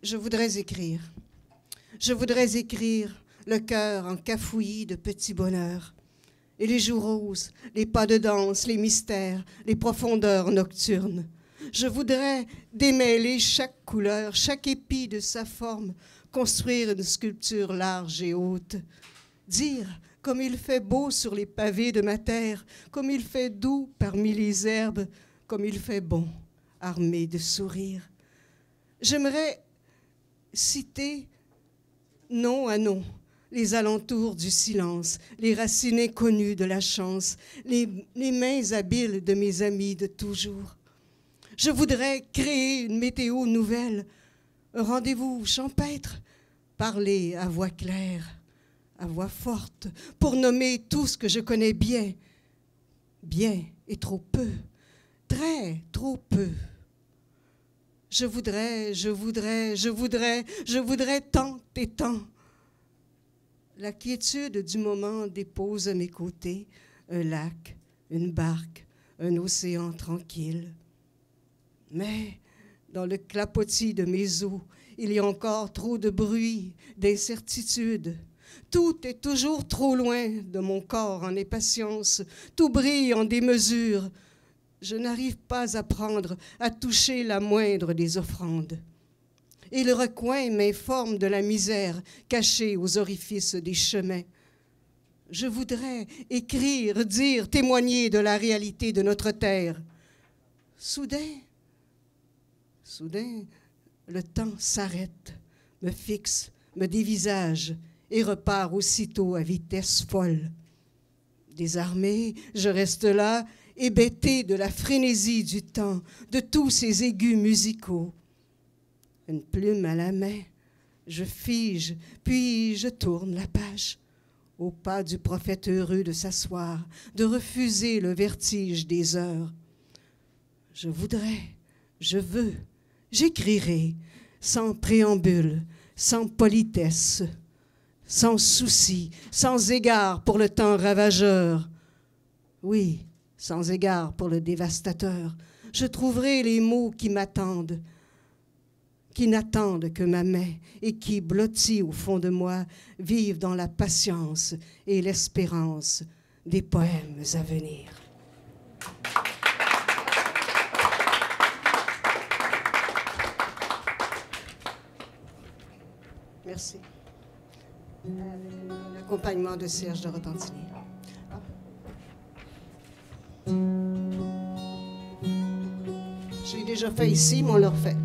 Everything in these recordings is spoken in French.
Je voudrais écrire. Je voudrais écrire le cœur en cafouillis de petits bonheurs. Et les jours roses, les pas de danse, les mystères, les profondeurs nocturnes. Je voudrais démêler chaque couleur, chaque épi de sa forme, construire une sculpture large et haute. Dire comme il fait beau sur les pavés de ma terre, comme il fait doux parmi les herbes, comme il fait bon, armé de sourires. J'aimerais citer nom à nom les alentours du silence, les racines inconnues de la chance, les mains habiles de mes amis de toujours. Je voudrais créer une météo nouvelle, un rendez-vous champêtre, parler à voix claire, à voix forte, pour nommer tout ce que je connais bien. Bien et trop peu, très trop peu. Je voudrais tant et tant. La quiétude du moment dépose à mes côtés un lac, une barque, un océan tranquille. Mais dans le clapotis de mes os, il y a encore trop de bruit, d'incertitude. Tout est toujours trop loin de mon corps en impatience, tout brille en démesure. Je n'arrive pas à prendre, à toucher la moindre des offrandes. Et le recoin m'informe de la misère cachée aux orifices des chemins. Je voudrais écrire, dire, témoigner de la réalité de notre terre. Soudain, le temps s'arrête, me fixe, me dévisage et repart aussitôt à vitesse folle. Désarmé, je reste là, hébété de la frénésie du temps, de tous ces aigus musicaux. Une plume à la main, je fige, puis je tourne la page, au pas du prophète heureux de s'asseoir, de refuser le vertige des heures. Je voudrais, je veux, j'écrirai, sans préambule, sans politesse, sans souci, sans égard pour le temps ravageur. Oui, sans égard pour le dévastateur. Je trouverai les mots qui m'attendent, qui n'attendent que ma main et qui, blottis au fond de moi, vivent dans la patience et l'espérance des poèmes à venir. Merci. L'accompagnement de Serge de Repentigny. Je l'ai déjà fait ici, mais on le refait.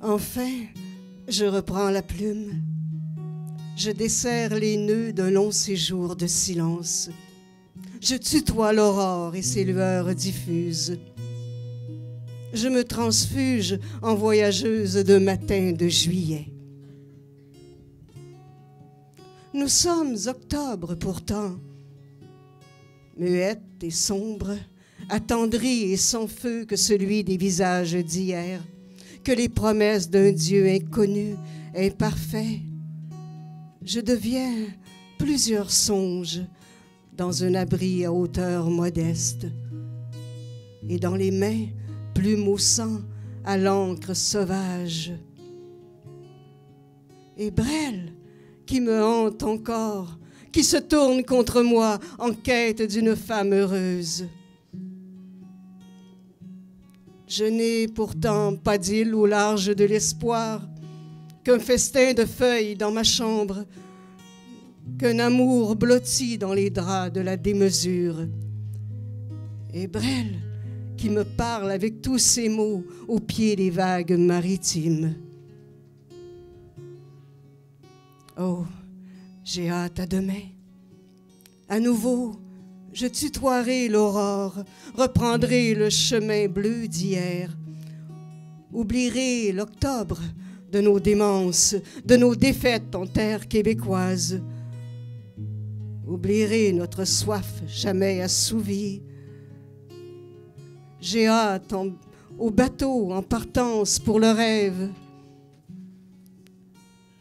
Enfin, je reprends la plume. Je desserre les nœuds d'un long séjour de silence. Je tutoie l'aurore et ses lueurs diffuses. Je me transfuge en voyageuse de matin de juillet. Nous sommes octobre pourtant, muette et sombre, attendrie et sans feu que celui des visages d'hier, que les promesses d'un Dieu inconnu, imparfait. Je deviens plusieurs songes dans un abri à hauteur modeste, et dans les mains, plume au sang, à l'encre sauvage. Et Brel, qui me hante encore, qui se tourne contre moi en quête d'une femme heureuse. Je n'ai pourtant pas d'île au large de l'espoir, qu'un festin de feuilles dans ma chambre, qu'un amour blotti dans les draps de la démesure. Et Brel, qui me parle avec tous ses mots au pied des vagues maritimes. Oh, j'ai hâte à demain. À nouveau, je tutoierai l'aurore, reprendrai le chemin bleu d'hier, oublierai l'octobre de nos démences, de nos défaites en terre québécoise, oublierai notre soif jamais assouvie. J'ai hâte au bateau en partance pour le rêve.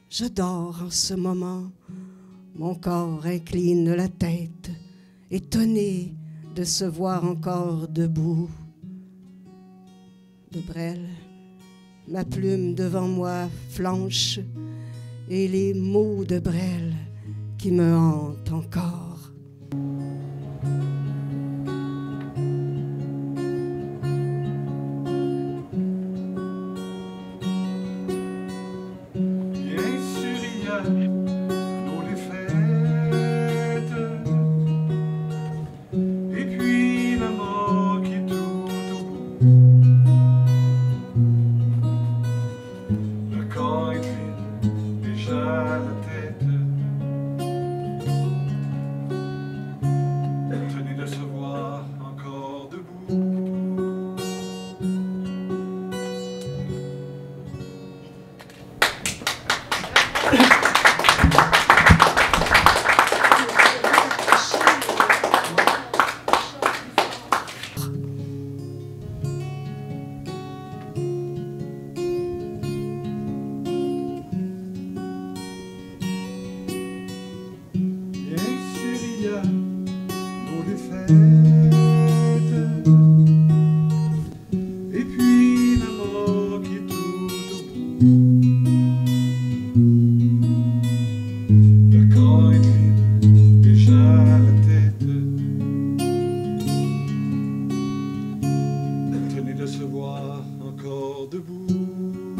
Je dors en ce moment, mon corps incline la tête, étonné de se voir encore debout. De Brel, ma plume devant moi flanche, et les mots de Brel qui me hantent encore. Se voir encore debout.